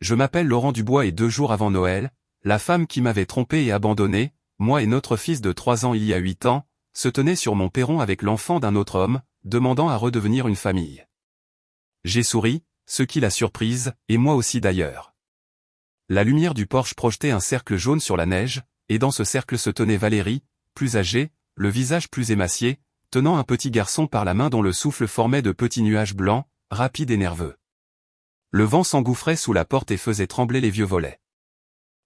Je m'appelle Laurent Dubois et 2 jours avant Noël, la femme qui m'avait trompé et abandonné, moi et notre fils de 3 ans il y a 8 ans, se tenait sur mon perron avec l'enfant d'un autre homme, demandant à redevenir une famille. J'ai souri, ce qui l'a surprise, et moi aussi d'ailleurs. La lumière du Porsche projetait un cercle jaune sur la neige, et dans ce cercle se tenait Valérie, plus âgée, le visage plus émacié, tenant un petit garçon par la main dont le souffle formait de petits nuages blancs, rapides et nerveux. Le vent s'engouffrait sous la porte et faisait trembler les vieux volets.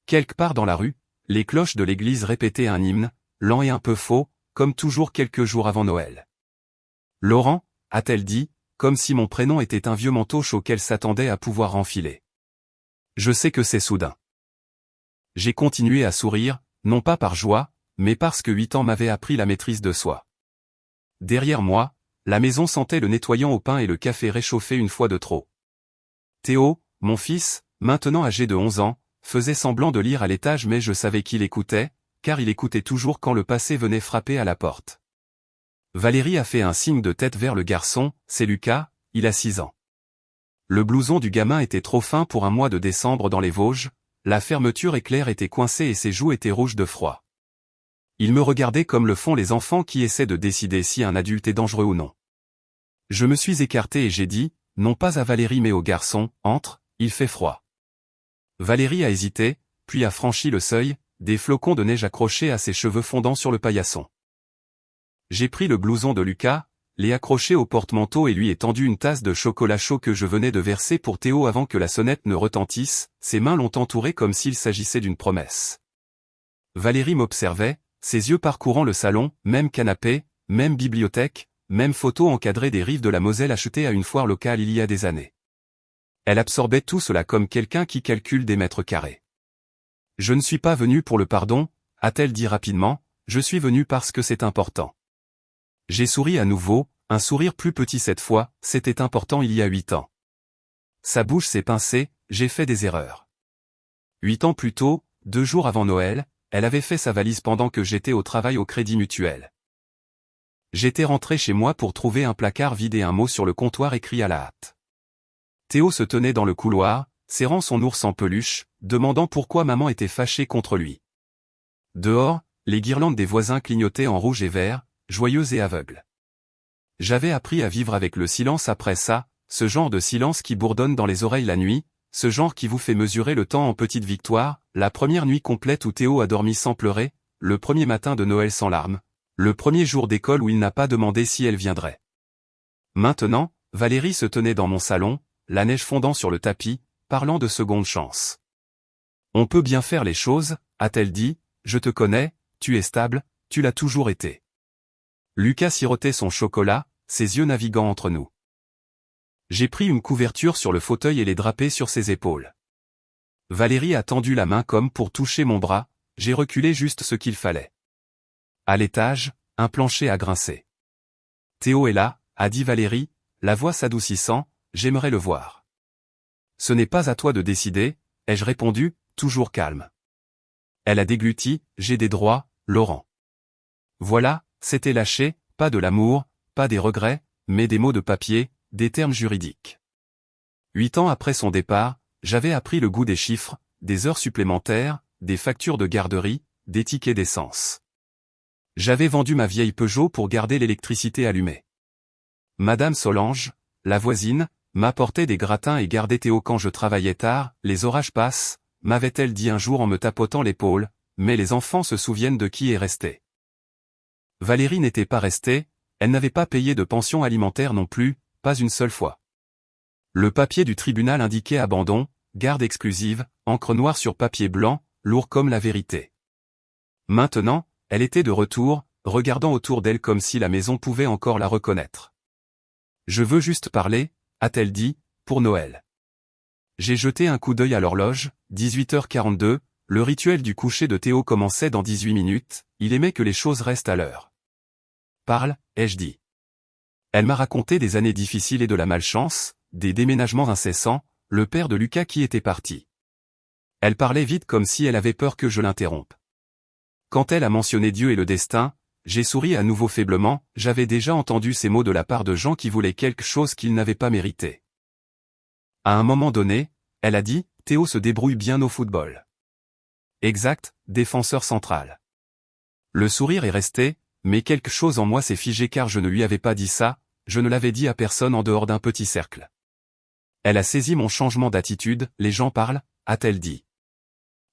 Quelque part dans la rue, les cloches de l'église répétaient un hymne, lent et un peu faux, comme toujours quelques jours avant Noël. « Laurent » a-t-elle dit, comme si mon prénom était un vieux manteau auquel s'attendait à pouvoir enfiler. Je sais que c'est soudain. J'ai continué à sourire, non pas par joie, mais parce que 8 ans m'avaient appris la maîtrise de soi. Derrière moi, la maison sentait le nettoyant au pain et le café réchauffé une fois de trop. Théo, mon fils, maintenant âgé de 11 ans, faisait semblant de lire à l'étage mais je savais qu'il écoutait, car il écoutait toujours quand le passé venait frapper à la porte. Valérie a fait un signe de tête vers le garçon, c'est Lucas, il a 6 ans. Le blouson du gamin était trop fin pour un mois de décembre dans les Vosges, la fermeture éclair était coincée et ses joues étaient rouges de froid. Il me regardait comme le font les enfants qui essaient de décider si un adulte est dangereux ou non. Je me suis écarté et j'ai dit, non pas à Valérie mais au garçon, entre, il fait froid. Valérie a hésité, puis a franchi le seuil, des flocons de neige accrochés à ses cheveux fondant sur le paillasson. J'ai pris le blouson de Lucas, l'ai accroché au porte-manteau et lui ai tendu une tasse de chocolat chaud que je venais de verser pour Théo avant que la sonnette ne retentisse, ses mains l'ont entouré comme s'il s'agissait d'une promesse. Valérie m'observait, ses yeux parcourant le salon, même canapé, même bibliothèque, même photo encadrée des rives de la Moselle achetée à une foire locale il y a des années. Elle absorbait tout cela comme quelqu'un qui calcule des mètres carrés. « Je ne suis pas venu pour le pardon », a-t-elle dit rapidement, « je suis venu parce que c'est important. » J'ai souri à nouveau, un sourire plus petit cette fois, c'était important il y a 8 ans. Sa bouche s'est pincée, j'ai fait des erreurs. 8 ans plus tôt, 2 jours avant Noël, elle avait fait sa valise pendant que j'étais au travail au Crédit Mutuel. J'étais rentré chez moi pour trouver un placard vide et un mot sur le comptoir écrit à la hâte. Théo se tenait dans le couloir, serrant son ours en peluche, demandant pourquoi maman était fâchée contre lui. Dehors, les guirlandes des voisins clignotaient en rouge et vert, joyeuses et aveugles. J'avais appris à vivre avec le silence après ça, ce genre de silence qui bourdonne dans les oreilles la nuit, ce genre qui vous fait mesurer le temps en petites victoires, la première nuit complète où Théo a dormi sans pleurer, le premier matin de Noël sans larmes, le premier jour d'école où il n'a pas demandé si elle viendrait. Maintenant, Valérie se tenait dans mon salon, la neige fondant sur le tapis, parlant de seconde chance. « On peut bien faire les choses », a-t-elle dit, « je te connais, tu es stable, tu l'as toujours été. » Lucas sirotait son chocolat, ses yeux naviguant entre nous. J'ai pris une couverture sur le fauteuil et les drapés sur ses épaules. Valérie a tendu la main comme pour toucher mon bras, j'ai reculé juste ce qu'il fallait. À l'étage, un plancher a grincé. « Théo est là », a dit Valérie, la voix s'adoucissant, « j'aimerais le voir. » « Ce n'est pas à toi de décider, » ai-je répondu, toujours calme. Elle a dégluti, « j'ai des droits, Laurent. » Voilà, c'était lâché, pas de l'amour, pas des regrets, mais des mots de papier, des termes juridiques. 8 ans après son départ, j'avais appris le goût des chiffres, des heures supplémentaires, des factures de garderie, des tickets d'essence. J'avais vendu ma vieille Peugeot pour garder l'électricité allumée. Madame Solange, la voisine, m'apportait des gratins et gardait Théo quand je travaillais tard, les orages passent, m'avait-elle dit un jour en me tapotant l'épaule, mais les enfants se souviennent de qui est resté. Valérie n'était pas restée, elle n'avait pas payé de pension alimentaire non plus, pas une seule fois. Le papier du tribunal indiquait abandon, garde exclusive, encre noire sur papier blanc, lourd comme la vérité. Maintenant, elle était de retour, regardant autour d'elle comme si la maison pouvait encore la reconnaître. « Je veux juste parler », a-t-elle dit, pour Noël. J'ai jeté un coup d'œil à l'horloge, 18h42, le rituel du coucher de Théo commençait dans 18 minutes, il aimait que les choses restent à l'heure. « Parle », ai-je dit. Elle m'a raconté des années difficiles et de la malchance, des déménagements incessants, le père de Lucas qui était parti. Elle parlait vite comme si elle avait peur que je l'interrompe. Quand elle a mentionné Dieu et le destin, j'ai souri à nouveau faiblement, j'avais déjà entendu ces mots de la part de gens qui voulaient quelque chose qu'ils n'avaient pas mérité. À un moment donné, elle a dit, Théo se débrouille bien au football. Exact, défenseur central. Le sourire est resté, mais quelque chose en moi s'est figé car je ne lui avais pas dit ça, je ne l'avais dit à personne en dehors d'un petit cercle. Elle a saisi mon changement d'attitude, les gens parlent, a-t-elle dit.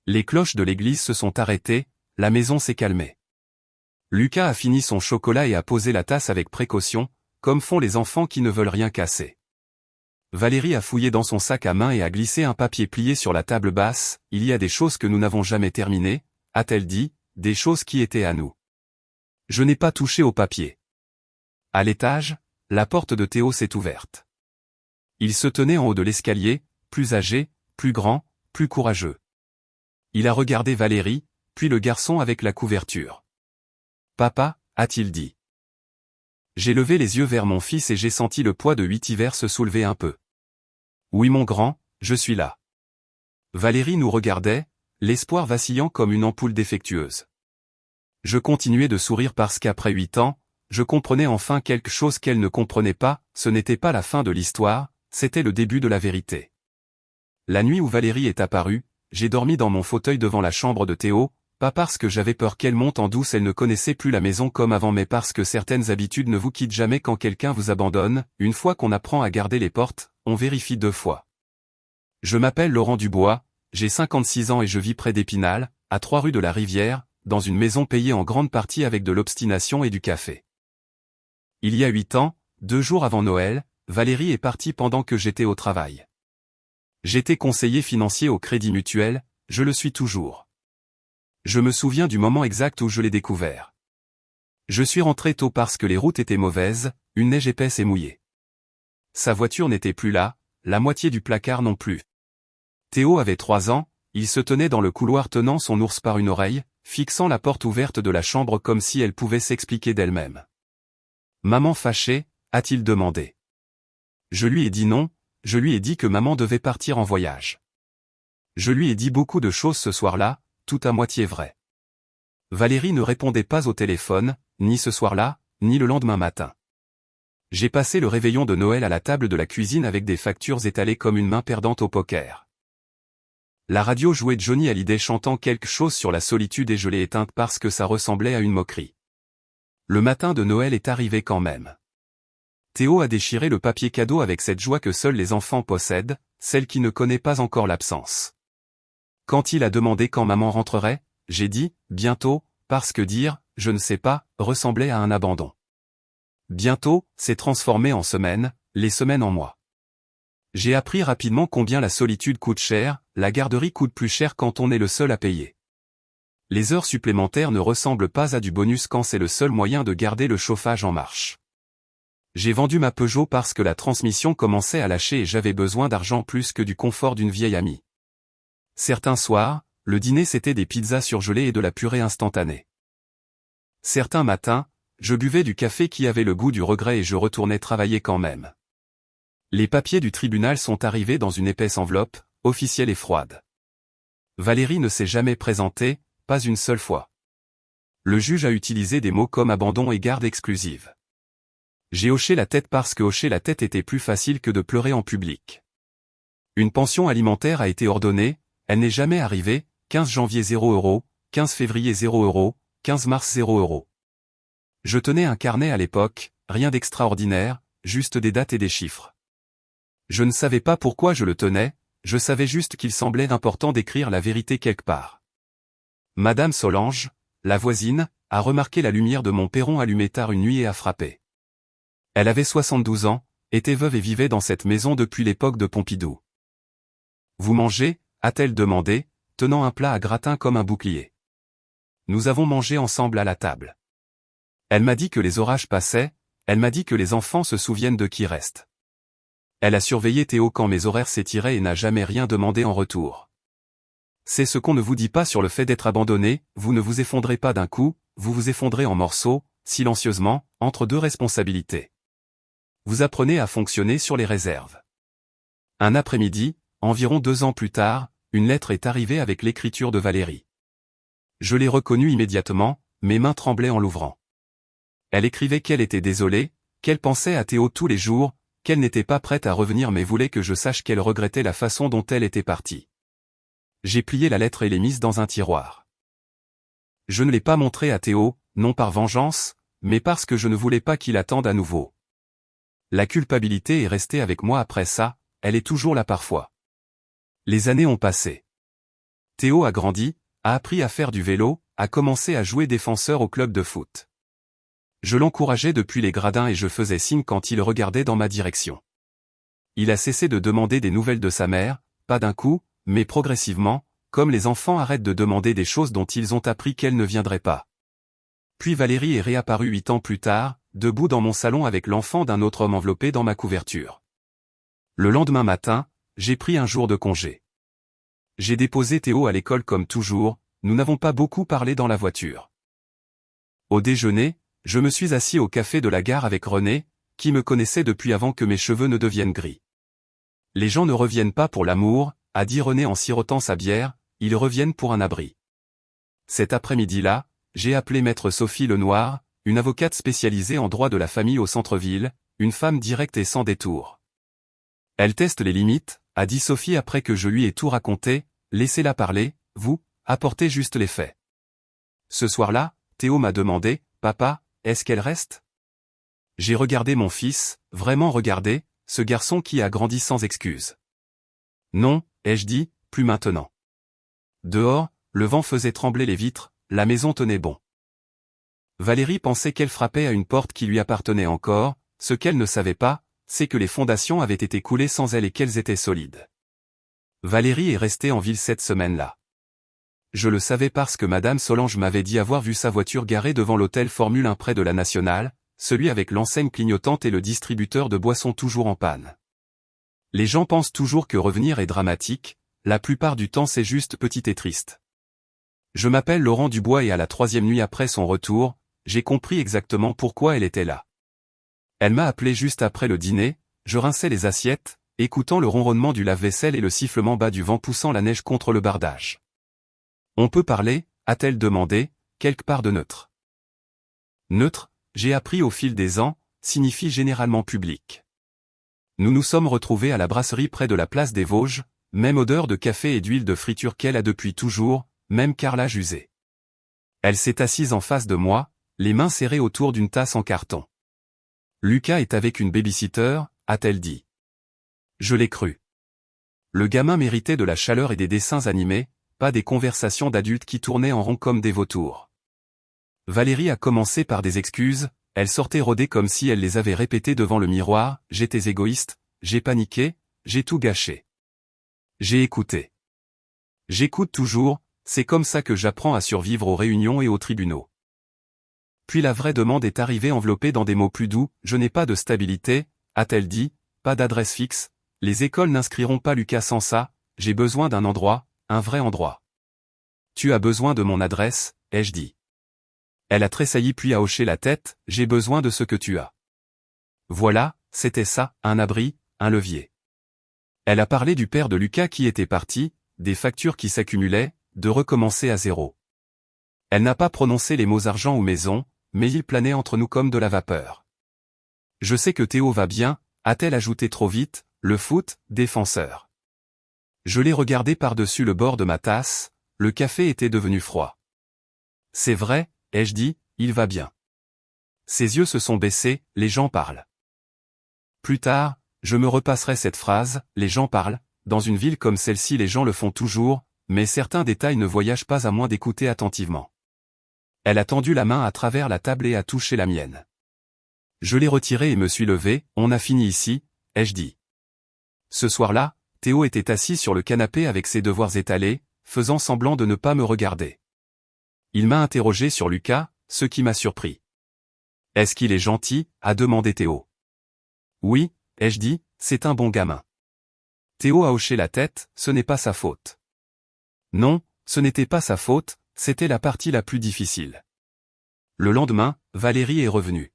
Les cloches de l'église se sont arrêtées, la maison s'est calmée. Lucas a fini son chocolat et a posé la tasse avec précaution, comme font les enfants qui ne veulent rien casser. Valérie a fouillé dans son sac à main et a glissé un papier plié sur la table basse, il y a des choses que nous n'avons jamais terminées, a-t-elle dit, des choses qui étaient à nous. Je n'ai pas touché au papier. À l'étage, la porte de Théo s'est ouverte. Il se tenait en haut de l'escalier, plus âgé, plus grand, plus courageux. Il a regardé Valérie, puis le garçon avec la couverture. « Papa » a-t-il dit. J'ai levé les yeux vers mon fils et j'ai senti le poids de 8 hivers se soulever un peu. « Oui mon grand, je suis là. » Valérie nous regardait, l'espoir vacillant comme une ampoule défectueuse. Je continuais de sourire parce qu'après 8 ans, je comprenais enfin quelque chose qu'elle ne comprenait pas, ce n'était pas la fin de l'histoire, c'était le début de la vérité. La nuit où Valérie est apparue, j'ai dormi dans mon fauteuil devant la chambre de Théo, pas parce que j'avais peur qu'elle monte en douce, elle ne connaissait plus la maison comme avant, mais parce que certaines habitudes ne vous quittent jamais quand quelqu'un vous abandonne, une fois qu'on apprend à garder les portes, on vérifie 2 fois. Je m'appelle Laurent Dubois, j'ai 56 ans et je vis près d'Épinal, à 3 rue de la Rivière, dans une maison payée en grande partie avec de l'obstination et du café. Il y a 8 ans, 2 jours avant Noël, Valérie est partie pendant que j'étais au travail. J'étais conseiller financier au Crédit Mutuel, je le suis toujours. Je me souviens du moment exact où je l'ai découvert. Je suis rentré tôt parce que les routes étaient mauvaises, une neige épaisse et mouillée. Sa voiture n'était plus là, la moitié du placard non plus. Théo avait 3 ans, il se tenait dans le couloir tenant son ours par une oreille, fixant la porte ouverte de la chambre comme si elle pouvait s'expliquer d'elle-même. « Maman fâchée ?» a-t-il demandé. Je lui ai dit non, je lui ai dit que maman devait partir en voyage. Je lui ai dit beaucoup de choses ce soir-là, tout à moitié vrai. Valérie ne répondait pas au téléphone, ni ce soir-là, ni le lendemain matin. J'ai passé le réveillon de Noël à la table de la cuisine avec des factures étalées comme une main perdante au poker. La radio jouait Johnny Hallyday chantant quelque chose sur la solitude et je l'ai éteinte parce que ça ressemblait à une moquerie. Le matin de Noël est arrivé quand même. Théo a déchiré le papier cadeau avec cette joie que seuls les enfants possèdent, celle qui ne connaît pas encore l'absence. Quand il a demandé quand maman rentrerait, j'ai dit « bientôt », parce que dire « je ne sais pas » ressemblait à un abandon. Bientôt s'est transformé en semaine, les semaines en mois. J'ai appris rapidement combien la solitude coûte cher, la garderie coûte plus cher quand on est le seul à payer. Les heures supplémentaires ne ressemblent pas à du bonus quand c'est le seul moyen de garder le chauffage en marche. J'ai vendu ma Peugeot parce que la transmission commençait à lâcher et j'avais besoin d'argent plus que du confort d'une vieille amie. Certains soirs, le dîner c'était des pizzas surgelées et de la purée instantanée. Certains matins, je buvais du café qui avait le goût du regret et je retournais travailler quand même. Les papiers du tribunal sont arrivés dans une épaisse enveloppe, officielle et froide. Valérie ne s'est jamais présentée, pas une seule fois. Le juge a utilisé des mots comme abandon et garde exclusive. J'ai hoché la tête parce que hocher la tête était plus facile que de pleurer en public. Une pension alimentaire a été ordonnée, elle n'est jamais arrivée, 15 janvier 0 €, 15 février 0 €, 15 mars 0 €. Je tenais un carnet à l'époque, rien d'extraordinaire, juste des dates et des chiffres. Je ne savais pas pourquoi je le tenais, je savais juste qu'il semblait important d'écrire la vérité quelque part. Madame Solange, la voisine, a remarqué la lumière de mon perron allumée tard une nuit et a frappé. Elle avait 72 ans, était veuve et vivait dans cette maison depuis l'époque de Pompidou. « Vous mangez » a-t-elle demandé, tenant un plat à gratin comme un bouclier. Nous avons mangé ensemble à la table. Elle m'a dit que les orages passaient, elle m'a dit que les enfants se souviennent de qui reste. Elle a surveillé Théo quand mes horaires s'étiraient et n'a jamais rien demandé en retour. C'est ce qu'on ne vous dit pas sur le fait d'être abandonné, vous ne vous effondrez pas d'un coup, vous vous effondrez en morceaux, silencieusement, entre 2 responsabilités. Vous apprenez à fonctionner sur les réserves. Un après-midi, environ 2 ans plus tard, une lettre est arrivée avec l'écriture de Valérie. Je l'ai reconnue immédiatement, mes mains tremblaient en l'ouvrant. Elle écrivait qu'elle était désolée, qu'elle pensait à Théo tous les jours, qu'elle n'était pas prête à revenir mais voulait que je sache qu'elle regrettait la façon dont elle était partie. J'ai plié la lettre et l'ai mise dans un tiroir. Je ne l'ai pas montrée à Théo, non par vengeance, mais parce que je ne voulais pas qu'il attende à nouveau. La culpabilité est restée avec moi après ça, elle est toujours là parfois. Les années ont passé. Théo a grandi, a appris à faire du vélo, a commencé à jouer défenseur au club de foot. Je l'encourageais depuis les gradins et je faisais signe quand il regardait dans ma direction. Il a cessé de demander des nouvelles de sa mère, pas d'un coup, mais progressivement, comme les enfants arrêtent de demander des choses dont ils ont appris qu'elles ne viendraient pas. Puis Valérie est réapparue 8 ans plus tard, debout dans mon salon avec l'enfant d'un autre homme enveloppé dans ma couverture. Le lendemain matin, j'ai pris un jour de congé. J'ai déposé Théo à l'école comme toujours, nous n'avons pas beaucoup parlé dans la voiture. Au déjeuner, je me suis assis au café de la gare avec René, qui me connaissait depuis avant que mes cheveux ne deviennent gris. Les gens ne reviennent pas pour l'amour, a dit René en sirotant sa bière, ils reviennent pour un abri. Cet après-midi-là, j'ai appelé maître Sophie Lenoir, une avocate spécialisée en droit de la famille au centre-ville, une femme directe et sans détour. Elle teste les limites, a dit Sophie après que je lui ai tout raconté, laissez-la parler, vous, apportez juste les faits. Ce soir-là, Théo m'a demandé, papa, est-ce qu'elle reste? J'ai regardé mon fils, vraiment regardé, ce garçon qui a grandi sans excuse. Non, ai-je dit, plus maintenant. Dehors, le vent faisait trembler les vitres, la maison tenait bon. Valérie pensait qu'elle frappait à une porte qui lui appartenait encore, ce qu'elle ne savait pas, c'est que les fondations avaient été coulées sans elle et qu'elles étaient solides. Valérie est restée en ville cette semaine-là. Je le savais parce que Madame Solange m'avait dit avoir vu sa voiture garée devant l'hôtel Formule 1 près de la Nationale, celui avec l'enseigne clignotante et le distributeur de boissons toujours en panne. Les gens pensent toujours que revenir est dramatique, la plupart du temps c'est juste petit et triste. Je m'appelle Laurent Dubois et à la 3e nuit après son retour, j'ai compris exactement pourquoi elle était là. Elle m'a appelé juste après le dîner, je rinçais les assiettes, écoutant le ronronnement du lave-vaisselle et le sifflement bas du vent poussant la neige contre le bardage. On peut parler, a-t-elle demandé, quelque part de neutre. Neutre, j'ai appris au fil des ans, signifie généralement public. Nous nous sommes retrouvés à la brasserie près de la place des Vosges, même odeur de café et d'huile de friture qu'elle a depuis toujours, même carrelage usé. Elle s'est assise en face de moi, les mains serrées autour d'une tasse en carton. Lucas est avec une babysitter, a-t-elle dit. Je l'ai cru. Le gamin méritait de la chaleur et des dessins animés, pas des conversations d'adultes qui tournaient en rond comme des vautours. Valérie a commencé par des excuses, elle sortait rodée comme si elle les avait répétées devant le miroir, j'étais égoïste, j'ai paniqué, j'ai tout gâché. J'ai écouté. J'écoute toujours, c'est comme ça que j'apprends à survivre aux réunions et aux tribunaux. Puis la vraie demande est arrivée enveloppée dans des mots plus doux, je n'ai pas de stabilité, a-t-elle dit, pas d'adresse fixe, les écoles n'inscriront pas Lucas sans ça, j'ai besoin d'un endroit, un vrai endroit. Tu as besoin de mon adresse, ai-je dit. Elle a tressailli puis a hoché la tête, j'ai besoin de ce que tu as. Voilà, c'était ça, un abri, un levier. Elle a parlé du père de Lucas qui était parti, des factures qui s'accumulaient, de recommencer à zéro. Elle n'a pas prononcé les mots argent ou maison, mais ils planaient entre nous comme de la vapeur. Je sais que Théo va bien, a-t-elle ajouté trop vite, le foot, défenseur. Je l'ai regardé par-dessus le bord de ma tasse, le café était devenu froid. C'est vrai, ai-je dit, il va bien. Ses yeux se sont baissés, les gens parlent. Plus tard, je me repasserai cette phrase, les gens parlent, dans une ville comme celle-ci les gens le font toujours, mais certains détails ne voyagent pas à moins d'écouter attentivement. Elle a tendu la main à travers la table et a touché la mienne. Je l'ai retirée et me suis levé, on a fini ici, ai-je dit. Ce soir-là, Théo était assis sur le canapé avec ses devoirs étalés, faisant semblant de ne pas me regarder. Il m'a interrogé sur Lucas, ce qui m'a surpris. Est-ce qu'il est gentil, a demandé Théo. Oui, ai-je dit, c'est un bon gamin. Théo a hoché la tête, ce n'est pas sa faute. Non, ce n'était pas sa faute, c'était la partie la plus difficile. Le lendemain, Valérie est revenue.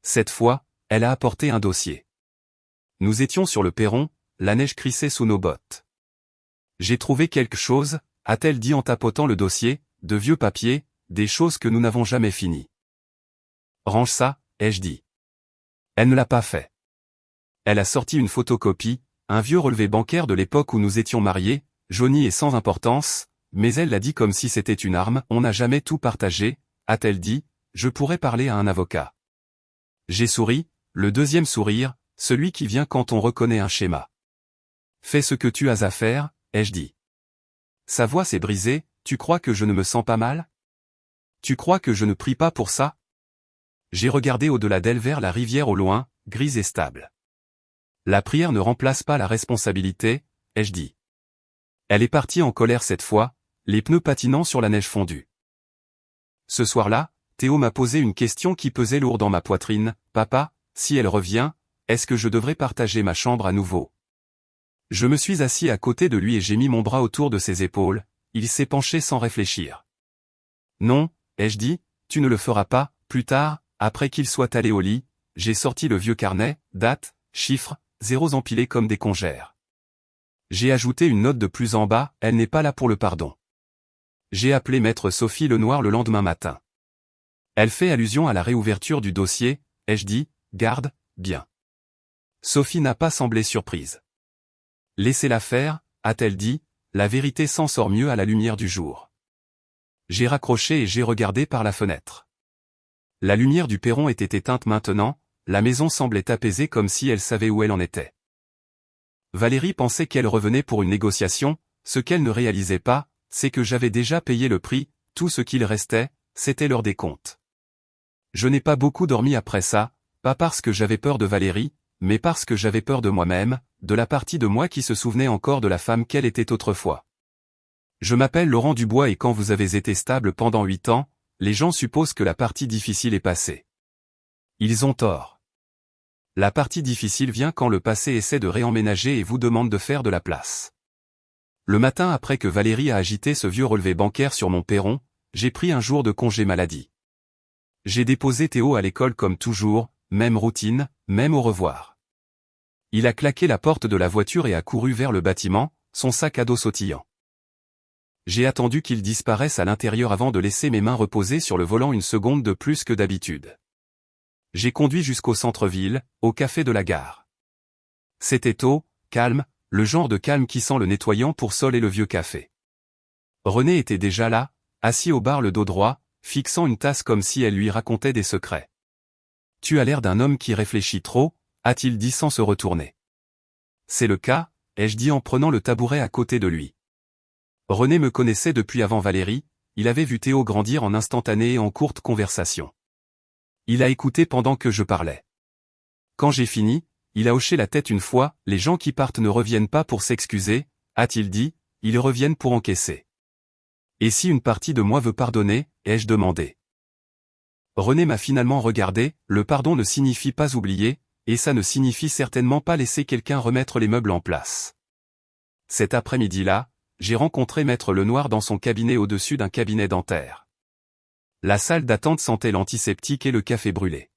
Cette fois, elle a apporté un dossier. Nous étions sur le perron, la neige crissait sous nos bottes. J'ai trouvé quelque chose, a-t-elle dit en tapotant le dossier, de vieux papiers, des choses que nous n'avons jamais finies. Range ça, ai-je dit. Elle ne l'a pas fait. Elle a sorti une photocopie, un vieux relevé bancaire de l'époque où nous étions mariés, jaunie et sans importance, mais elle l'a dit comme si c'était une arme. On n'a jamais tout partagé, a-t-elle dit, je pourrais parler à un avocat. J'ai souri, le deuxième sourire, celui qui vient quand on reconnaît un schéma. Fais ce que tu as à faire, ai-je dit. Sa voix s'est brisée, tu crois que je ne me sens pas mal? Tu crois que je ne prie pas pour ça? J'ai regardé au-delà d'elle vers la rivière au loin, grise et stable. La prière ne remplace pas la responsabilité, ai-je dit. Elle est partie en colère cette fois, les pneus patinant sur la neige fondue. Ce soir-là, Théo m'a posé une question qui pesait lourd dans ma poitrine. Papa, si elle revient, est-ce que je devrais partager ma chambre à nouveau? Je me suis assis à côté de lui et j'ai mis mon bras autour de ses épaules, il s'est penché sans réfléchir. Non, ai-je dit, tu ne le feras pas. Plus tard, après qu'il soit allé au lit, j'ai sorti le vieux carnet, dates, chiffres, zéros empilés comme des congères. J'ai ajouté une note de plus en bas, elle n'est pas là pour le pardon. J'ai appelé maître Sophie Lenoir le lendemain matin. Elle fait allusion à la réouverture du dossier, ai-je dit, garde, bien. Sophie n'a pas semblé surprise. Laissez-la faire, a-t-elle dit, la vérité s'en sort mieux à la lumière du jour. J'ai raccroché et j'ai regardé par la fenêtre. La lumière du perron était éteinte maintenant, la maison semblait apaisée comme si elle savait où elle en était. Valérie pensait qu'elle revenait pour une négociation, ce qu'elle ne réalisait pas, c'est que j'avais déjà payé le prix, tout ce qu'il restait, c'était l'heure des comptes. Je n'ai pas beaucoup dormi après ça, pas parce que j'avais peur de Valérie, mais parce que j'avais peur de moi-même, de la partie de moi qui se souvenait encore de la femme qu'elle était autrefois. Je m'appelle Laurent Dubois et quand vous avez été stable pendant 8 ans, les gens supposent que la partie difficile est passée. Ils ont tort. La partie difficile vient quand le passé essaie de réemménager et vous demande de faire de la place. Le matin après que Valérie a agité ce vieux relevé bancaire sur mon perron, j'ai pris un jour de congé maladie. J'ai déposé Théo à l'école comme toujours, même routine, même au revoir. Il a claqué la porte de la voiture et a couru vers le bâtiment, son sac à dos sautillant. J'ai attendu qu'il disparaisse à l'intérieur avant de laisser mes mains reposer sur le volant une seconde de plus que d'habitude. J'ai conduit jusqu'au centre-ville, au café de la gare. C'était tôt, calme, le genre de calme qui sent le nettoyant pour sol et le vieux café. René était déjà là, assis au bar le dos droit, fixant une tasse comme si elle lui racontait des secrets. « Tu as l'air d'un homme qui réfléchit trop », a-t-il dit sans se retourner. « C'est le cas », ai-je dit en prenant le tabouret à côté de lui. René me connaissait depuis avant Valérie, il avait vu Théo grandir en instantané et en courte conversation. Il a écouté pendant que je parlais. Quand j'ai fini, il a hoché la tête une fois, les gens qui partent ne reviennent pas pour s'excuser, a-t-il dit, ils reviennent pour encaisser. Et si une partie de moi veut pardonner, ai-je demandé. René m'a finalement regardé, le pardon ne signifie pas oublier, et ça ne signifie certainement pas laisser quelqu'un remettre les meubles en place. Cet après-midi-là, j'ai rencontré maître Lenoir dans son cabinet au-dessus d'un cabinet dentaire. La salle d'attente sentait l'antiseptique et le café brûlé.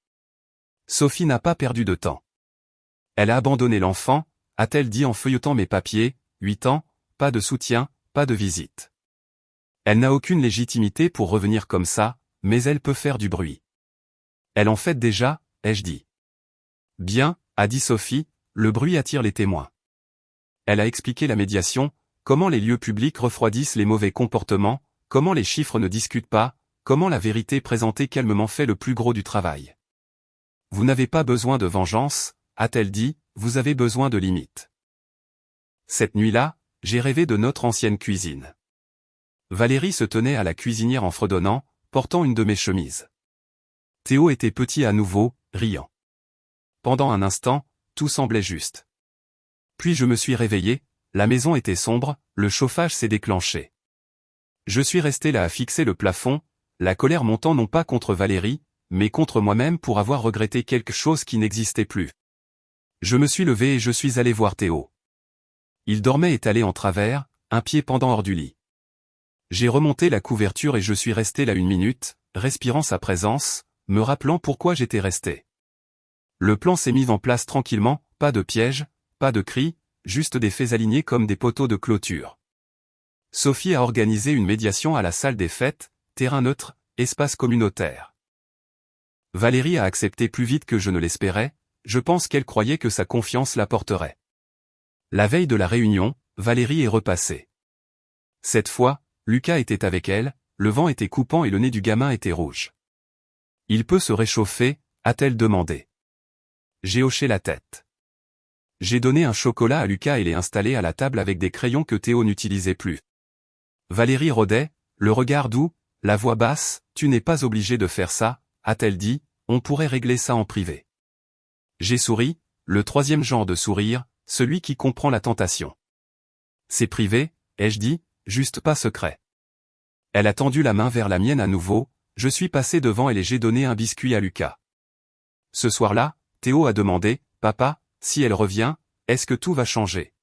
Sophie n'a pas perdu de temps. Elle a abandonné l'enfant, a-t-elle dit en feuilletant mes papiers, 8 ans, pas de soutien, pas de visite. Elle n'a aucune légitimité pour revenir comme ça, mais elle peut faire du bruit. Elle en fait déjà, ai-je dit. Bien, a dit Sophie, le bruit attire les témoins. Elle a expliqué la médiation, comment les lieux publics refroidissent les mauvais comportements, comment les chiffres ne discutent pas, comment la vérité présentée calmement fait le plus gros du travail. Vous n'avez pas besoin de vengeance, a-t-elle dit, vous avez besoin de limites. Cette nuit-là, j'ai rêvé de notre ancienne cuisine. Valérie se tenait à la cuisinière en fredonnant, portant une de mes chemises. Théo était petit à nouveau, riant. Pendant un instant, tout semblait juste. Puis je me suis réveillé, la maison était sombre, le chauffage s'est déclenché. Je suis resté là à fixer le plafond, la colère montant non pas contre Valérie, mais contre moi-même pour avoir regretté quelque chose qui n'existait plus. Je me suis levé et je suis allé voir Théo. Il dormait étalé en travers, un pied pendant hors du lit. J'ai remonté la couverture et je suis resté là 1 minute, respirant sa présence, me rappelant pourquoi j'étais resté. Le plan s'est mis en place tranquillement, pas de piège, pas de cris, juste des faits alignés comme des poteaux de clôture. Sophie a organisé une médiation à la salle des fêtes, terrain neutre, espace communautaire. Valérie a accepté plus vite que je ne l'espérais, je pense qu'elle croyait que sa confiance la porterait. La veille de la réunion, Valérie est repassée. Cette fois, Lucas était avec elle, le vent était coupant et le nez du gamin était rouge. Il peut se réchauffer, a-t-elle demandé. J'ai hoché la tête. J'ai donné un chocolat à Lucas et l'ai installé à la table avec des crayons que Théo n'utilisait plus. Valérie rôdait, le regard doux, la voix basse, « Tu n'es pas obligé de faire ça », a-t-elle dit, « on pourrait régler ça en privé ». J'ai souri, le troisième genre de sourire, celui qui comprend la tentation. C'est privé, ai-je dit, juste pas secret. Elle a tendu la main vers la mienne à nouveau, je suis passé devant elle et j'ai donné un biscuit à Lucas. Ce soir-là, Théo a demandé, « Papa, si elle revient, est-ce que tout va changer ?»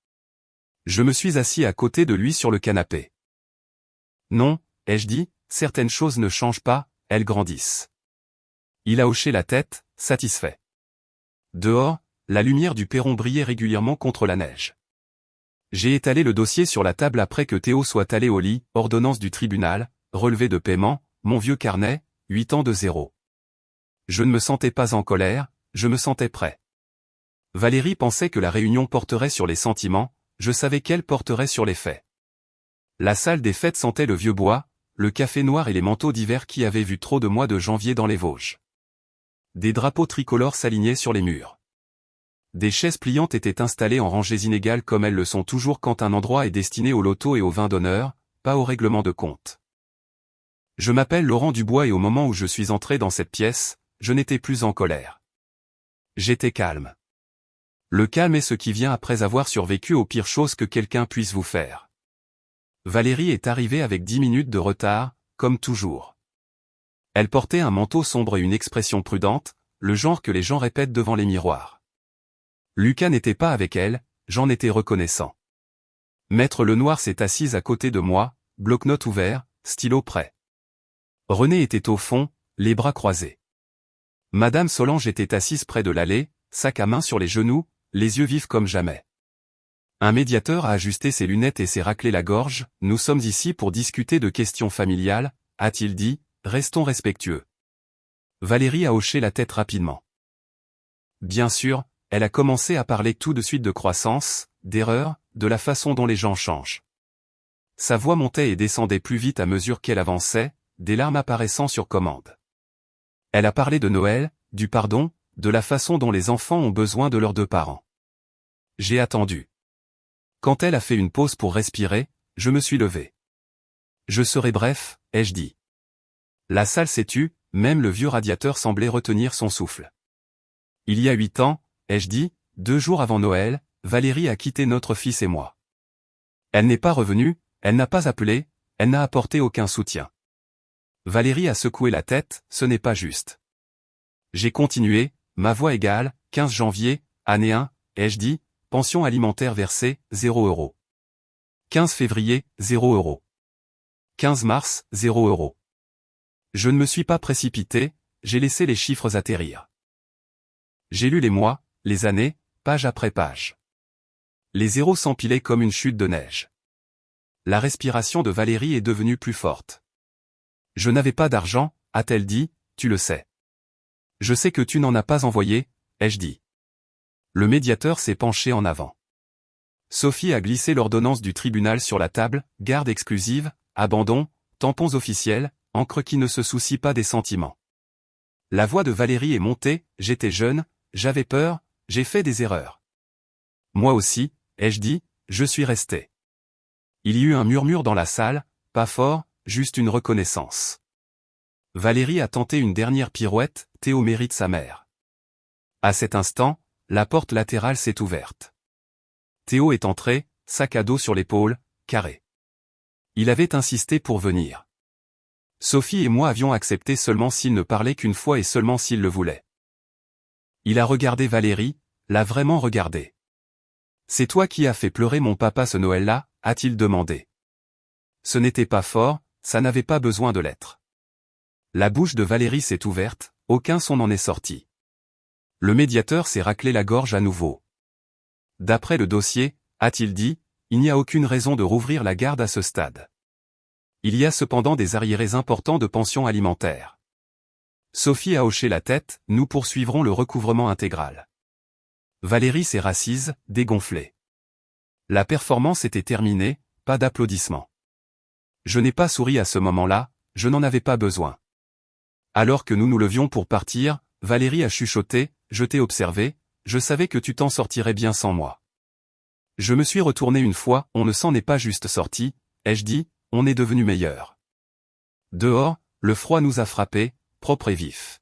Je me suis assis à côté de lui sur le canapé. Non, ai-je dit, certaines choses ne changent pas, elles grandissent. Il a hoché la tête, satisfait. Dehors, la lumière du perron brillait régulièrement contre la neige. J'ai étalé le dossier sur la table après que Théo soit allé au lit, ordonnance du tribunal, relevé de paiement, mon vieux carnet, 8 ans de 0. Je ne me sentais pas en colère, je me sentais prêt. Valérie pensait que la réunion porterait sur les sentiments, je savais qu'elle porterait sur les faits. La salle des fêtes sentait le vieux bois, le café noir et les manteaux d'hiver qui avaient vu trop de mois de janvier dans les Vosges. Des drapeaux tricolores s'alignaient sur les murs. Des chaises pliantes étaient installées en rangées inégales comme elles le sont toujours quand un endroit est destiné au loto et au vin d'honneur, pas au règlement de compte. Je m'appelle Laurent Dubois et au moment où je suis entré dans cette pièce, je n'étais plus en colère. J'étais calme. Le calme est ce qui vient après avoir survécu aux pires choses que quelqu'un puisse vous faire. Valérie est arrivée avec 10 minutes de retard, comme toujours. Elle portait un manteau sombre et une expression prudente, le genre que les gens répètent devant les miroirs. Lucas n'était pas avec elle, j'en étais reconnaissant. Maître Lenoir s'est assise à côté de moi, bloc-notes ouvert, stylo prêt. René était au fond, les bras croisés. Madame Solange était assise près de l'allée, sac à main sur les genoux, les yeux vifs comme jamais. Un médiateur a ajusté ses lunettes et s'est raclé la gorge, « Nous sommes ici pour discuter de questions familiales », a-t-il dit, « Restons respectueux ». Valérie a hoché la tête rapidement. Bien sûr, elle a commencé à parler tout de suite de croissance, d'erreur, de la façon dont les gens changent. Sa voix montait et descendait plus vite à mesure qu'elle avançait, des larmes apparaissant sur commande. Elle a parlé de Noël, du pardon, de la façon dont les enfants ont besoin de leurs deux parents. J'ai attendu. Quand elle a fait une pause pour respirer, je me suis levé. Je serai bref, ai-je dit. La salle s'est tue, même le vieux radiateur semblait retenir son souffle. Il y a 8 ans, ai-je dit, 2 jours avant Noël, Valérie a quitté notre fils et moi. Elle n'est pas revenue, elle n'a pas appelé, elle n'a apporté aucun soutien. Valérie a secoué la tête, ce n'est pas juste. J'ai continué, ma voix égale, 15 janvier, année 1, ai-je dit, pension alimentaire versée, 0 €. 15 février, 0 €. 15 mars, 0 €. Je ne me suis pas précipité, j'ai laissé les chiffres atterrir. J'ai lu les mois, les années, page après page. Les zéros s'empilaient comme une chute de neige. La respiration de Valérie est devenue plus forte. Je n'avais pas d'argent, a-t-elle dit, tu le sais. Je sais que tu n'en as pas envoyé, ai-je dit. Le médiateur s'est penché en avant. Sophie a glissé l'ordonnance du tribunal sur la table, garde exclusive, abandon, tampons officiels, encre qui ne se soucie pas des sentiments. La voix de Valérie est montée, j'étais jeune, j'avais peur, j'ai fait des erreurs. Moi aussi, ai-je dit, je suis resté. Il y eut un murmure dans la salle, pas fort, juste une reconnaissance. Valérie a tenté une dernière pirouette, Théo mérite sa mère. À cet instant, la porte latérale s'est ouverte. Théo est entré, sac à dos sur l'épaule, carré. Il avait insisté pour venir. Sophie et moi avions accepté seulement s'il ne parlait qu'une fois et seulement s'il le voulait. Il a regardé Valérie, l'a vraiment regardé. C'est toi qui as fait pleurer mon papa ce Noël-là, a-t-il demandé. Ce n'était pas fort, ça n'avait pas besoin de l'être. La bouche de Valérie s'est ouverte, aucun son n'en est sorti. Le médiateur s'est raclé la gorge à nouveau. D'après le dossier, a-t-il dit, il n'y a aucune raison de rouvrir la garde à ce stade. Il y a cependant des arriérés importants de pension alimentaire. Sophie a hoché la tête, nous poursuivrons le recouvrement intégral. Valérie s'est rassise, dégonflée. La performance était terminée, pas d'applaudissements. Je n'ai pas souri à ce moment-là, je n'en avais pas besoin. Alors que nous nous levions pour partir, Valérie a chuchoté, je t'ai observé, je savais que tu t'en sortirais bien sans moi. Je me suis retourné une fois, on ne s'en est pas juste sorti, ai-je dit, on est devenu meilleur. Dehors, le froid nous a frappés, propre et vif.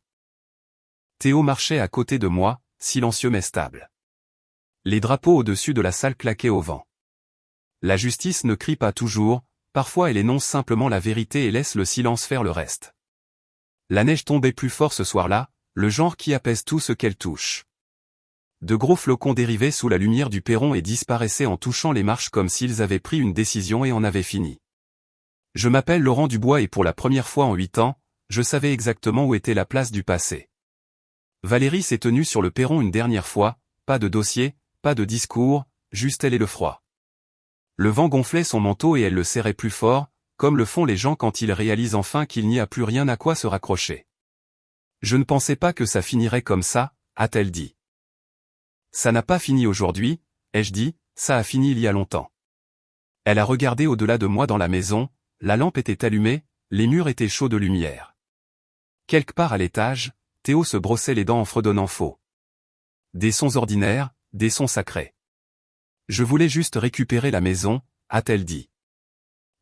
Théo marchait à côté de moi, silencieux mais stable. Les drapeaux au-dessus de la salle claquaient au vent. La justice ne crie pas toujours, parfois elle énonce simplement la vérité et laisse le silence faire le reste. La neige tombait plus fort ce soir-là, le genre qui apaise tout ce qu'elle touche. De gros flocons dérivaient sous la lumière du perron et disparaissaient en touchant les marches comme s'ils avaient pris une décision et en avaient fini. Je m'appelle Laurent Dubois et pour la première fois en 8 ans, je savais exactement où était la place du passé. Valérie s'est tenue sur le perron une dernière fois, pas de dossier, pas de discours, juste elle et le froid. Le vent gonflait son manteau et elle le serrait plus fort, comme le font les gens quand ils réalisent enfin qu'il n'y a plus rien à quoi se raccrocher. Je ne pensais pas que ça finirait comme ça, a-t-elle dit. Ça n'a pas fini aujourd'hui, ai-je dit, ça a fini il y a longtemps. Elle a regardé au-delà de moi dans la maison, la lampe était allumée, les murs étaient chauds de lumière. Quelque part à l'étage, Théo se brossait les dents en fredonnant faux. Des sons ordinaires, des sons sacrés. Je voulais juste récupérer la maison, a-t-elle dit.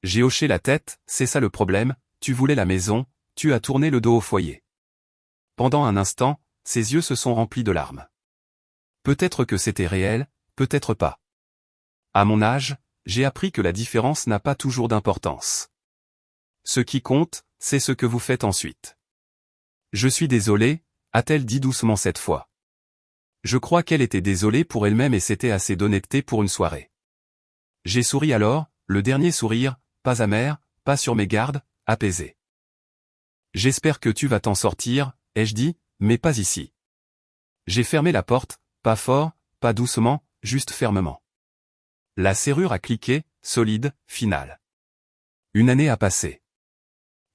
J'ai hoché la tête, c'est ça le problème, tu voulais la maison, tu as tourné le dos au foyer. Pendant un instant, ses yeux se sont remplis de larmes. Peut-être que c'était réel, peut-être pas. À mon âge, j'ai appris que la différence n'a pas toujours d'importance. Ce qui compte, c'est ce que vous faites ensuite. Je suis désolé, a-t-elle dit doucement cette fois. Je crois qu'elle était désolée pour elle-même et c'était assez d'honnêteté pour une soirée. J'ai souri alors, le dernier sourire, pas amer, pas sur mes gardes, apaisé. J'espère que tu vas t'en sortir, ai-je dit, mais pas ici. J'ai fermé la porte, pas fort, pas doucement, juste fermement. La serrure a cliqué, solide, finale. Une année a passé.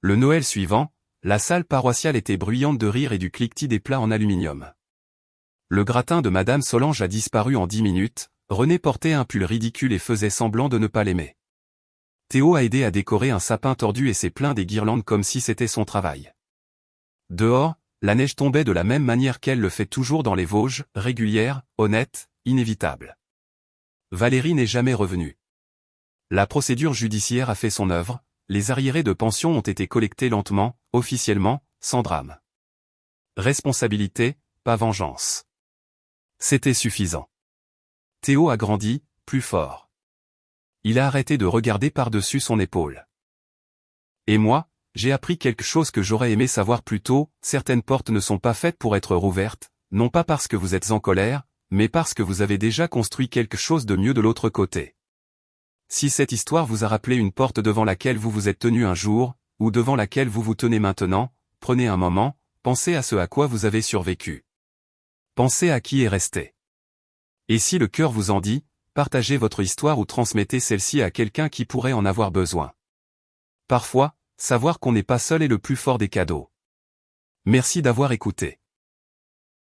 Le Noël suivant, la salle paroissiale était bruyante de rire et du cliquetis des plats en aluminium. Le gratin de Madame Solange a disparu en 10 minutes, René portait un pull ridicule et faisait semblant de ne pas l'aimer. Théo a aidé à décorer un sapin tordu et s'est plaint des guirlandes comme si c'était son travail. Dehors, la neige tombait de la même manière qu'elle le fait toujours dans les Vosges, régulière, honnête, inévitable. Valérie n'est jamais revenue. La procédure judiciaire a fait son œuvre, les arriérés de pension ont été collectés lentement, officiellement, sans drame. Responsabilité, pas vengeance. C'était suffisant. Théo a grandi, plus fort. Il a arrêté de regarder par-dessus son épaule. Et moi, j'ai appris quelque chose que j'aurais aimé savoir plus tôt, certaines portes ne sont pas faites pour être rouvertes, non pas parce que vous êtes en colère, mais parce que vous avez déjà construit quelque chose de mieux de l'autre côté. Si cette histoire vous a rappelé une porte devant laquelle vous vous êtes tenu un jour, ou devant laquelle vous vous tenez maintenant, prenez un moment, pensez à ce à quoi vous avez survécu. Pensez à qui est resté. Et si le cœur vous en dit, partagez votre histoire ou transmettez celle-ci à quelqu'un qui pourrait en avoir besoin. Parfois, savoir qu'on n'est pas seul est le plus fort des cadeaux. Merci d'avoir écouté.